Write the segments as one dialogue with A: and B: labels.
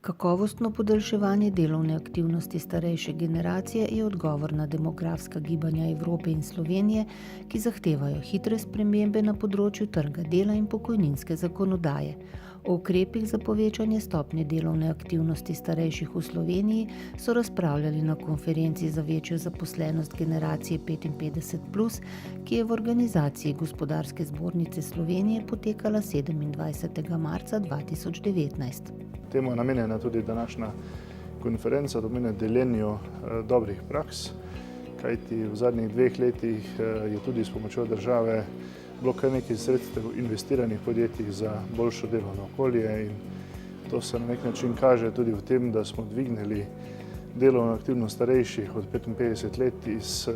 A: Kakovostno podaljševanje delovne aktivnosti starejše generacije je odgovor na demografska gibanja Evrope in Slovenije, ki zahtevajo hitre spremembe na področju trga dela in pokojninske zakonodaje. O ukrepih za povečanje stopnje delovne aktivnosti starejših v Sloveniji so razpravljali na konferenci za večjo zaposlenost generacije 55+, ki je v organizaciji Gospodarske zbornice Slovenije potekala 27. marca 2019.
B: Temu je namenjena tudi današnja konferenca, namenjena deljenju dobrih praks, kajti v zadnjih 2 letih je tudi s pomočjo države bilo kar nekaj sredstev investiranih podjetij za boljšo delovno okolje in to se na nek način kaže tudi v tem, da smo dvignili delovno aktivnost starejših od 55 let iz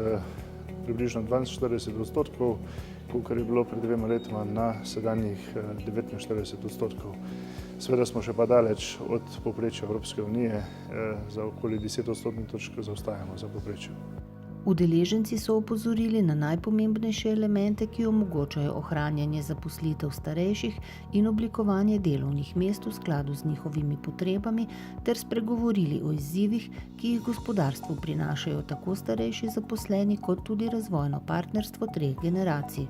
B: približno 42%, kolikor je bilo pred 2 letoma na sedanjih 49%. Seveda smo še pa daleč od povprečja Evropske unije, za okoli 10 odstotnih točk zaostajamo za povprečjem.
A: Udeleženci so opozorili na najpomembnejše elemente, ki omogočajo ohranjanje zaposlitev starejših in oblikovanje delovnih mest v skladu z njihovimi potrebami ter spregovorili o izzivih, ki jih gospodarstvu prinašajo tako starejši zaposleni kot tudi razvojno partnerstvo 3 generacij.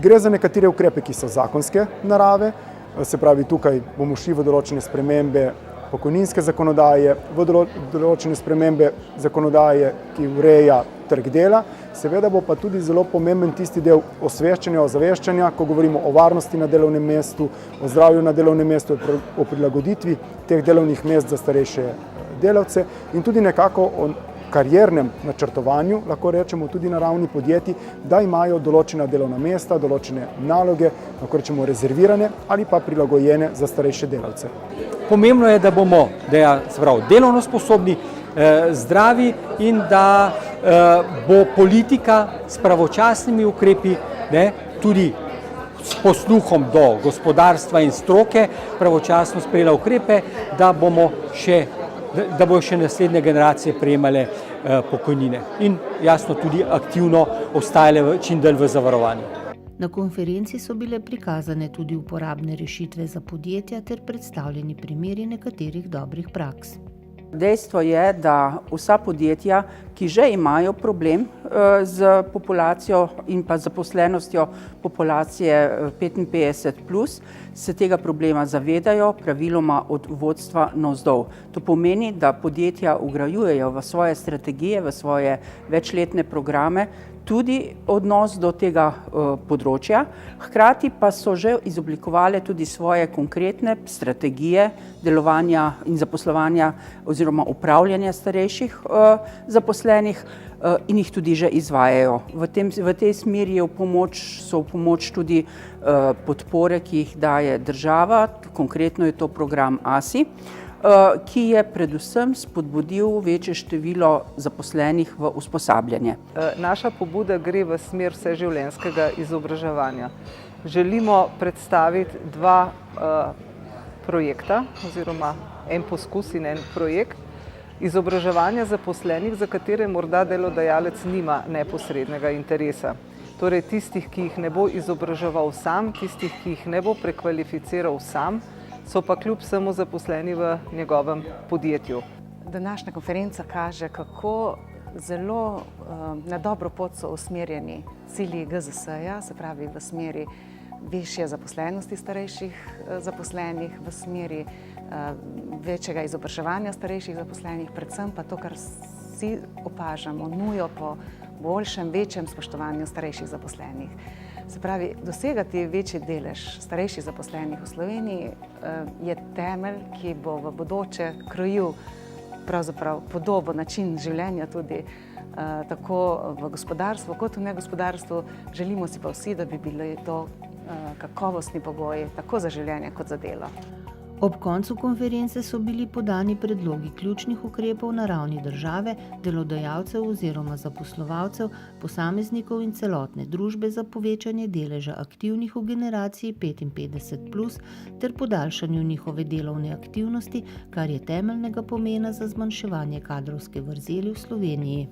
C: Gre za nekatere ukrepe, ki so zakonske narave, se pravi, tukaj bomo šli v določene spremembe pokojninske zakonodaje, v določene spremembe zakonodaje, ki ureja trg dela. Seveda bo pa tudi zelo pomemben tisti del osveščanja, ozaveščanja, ko govorimo o varnosti na delovnem mestu, o zdravju na delovnem mestu, o prilagoditvi teh delovnih mest za starejše delavce in tudi nekako o kariernem načrtovanju, lahko rečemo tudi na ravni podjetij, da imajo določena delovna mesta, določene naloge, lahko rečemo rezervirane ali pa prilagojene za starejše delavce.
D: Pomembno je, da bomo delovno sposobni, zdravi in da bo politika s pravočasnimi ukrepi, tudi s posluhom do gospodarstva in stroke, pravočasno sprejela ukrepe, da bodo še naslednje generacije prejemale pokojnine in jasno tudi aktivno ostajale čim dlje v zavarovanju.
A: Na konferenci so bile prikazane tudi uporabne rešitve za podjetja ter predstavljeni primeri nekaterih dobrih praks.
E: Dejstvo je, da vsa podjetja, ki že imajo problem z populacijo in pa zaposlenostjo populacije 55+, se tega problema zavedajo, praviloma od vodstva navzdol. To pomeni, da podjetja vgrajujejo v svoje strategije, v svoje večletne programe tudi odnos do tega področja, hkrati pa so že izoblikovali tudi svoje konkretne strategije delovanja in zaposlovanja oziroma upravljanja starejših zaposlenih in jih tudi že izvajajo. V tej smeri so v pomoč tudi podpore, ki jih daje država, konkretno je to program ASI, ki je predvsem spodbudil večje število zaposlenih v usposabljanje.
F: Naša pobuda gre v smer vseživljenjskega izobraževanja. Želimo predstaviti 2 projekta oziroma en poskus in en projekt izobraževanja zaposlenih, za katere morda delodajalec nima neposrednega interesa. Torej tistih, ki jih ne bo izobraževal sam, tistih, ki jih ne bo prekvalificiral sam, so pa kljub vsemu zaposleni v njegovem podjetju.
G: Današnja konferenca kaže, kako zelo na dobro pot so usmerjeni cilji GZS-ja, se pravi v smeri višje zaposlenosti starejših zaposlenih, v smeri večjega izobraževanja starejših zaposlenih, predvsem pa to, kar vsi opažamo, nujo po boljšem, večjem spoštovanju starejših zaposlenih. Se pravi, dosegati večji delež starejših zaposlenih v Sloveniji je temelj, ki bo v bodoče krojil pravzaprav podobo, način življenja tudi tako v gospodarstvu kot v negospodarstvu. Želimo si pa vsi, da bi bili to kakovostni pogoji tako za življenje kot za delo.
A: Ob koncu konference so bili podani predlogi ključnih ukrepov na ravni države, delodajalcev oziroma zaposlovalcev, posameznikov in celotne družbe za povečanje deleža aktivnih v generaciji 55+, ter podaljšanju njihove delovne aktivnosti, kar je temeljnega pomena za zmanjševanje kadrovske vrzeli v Sloveniji.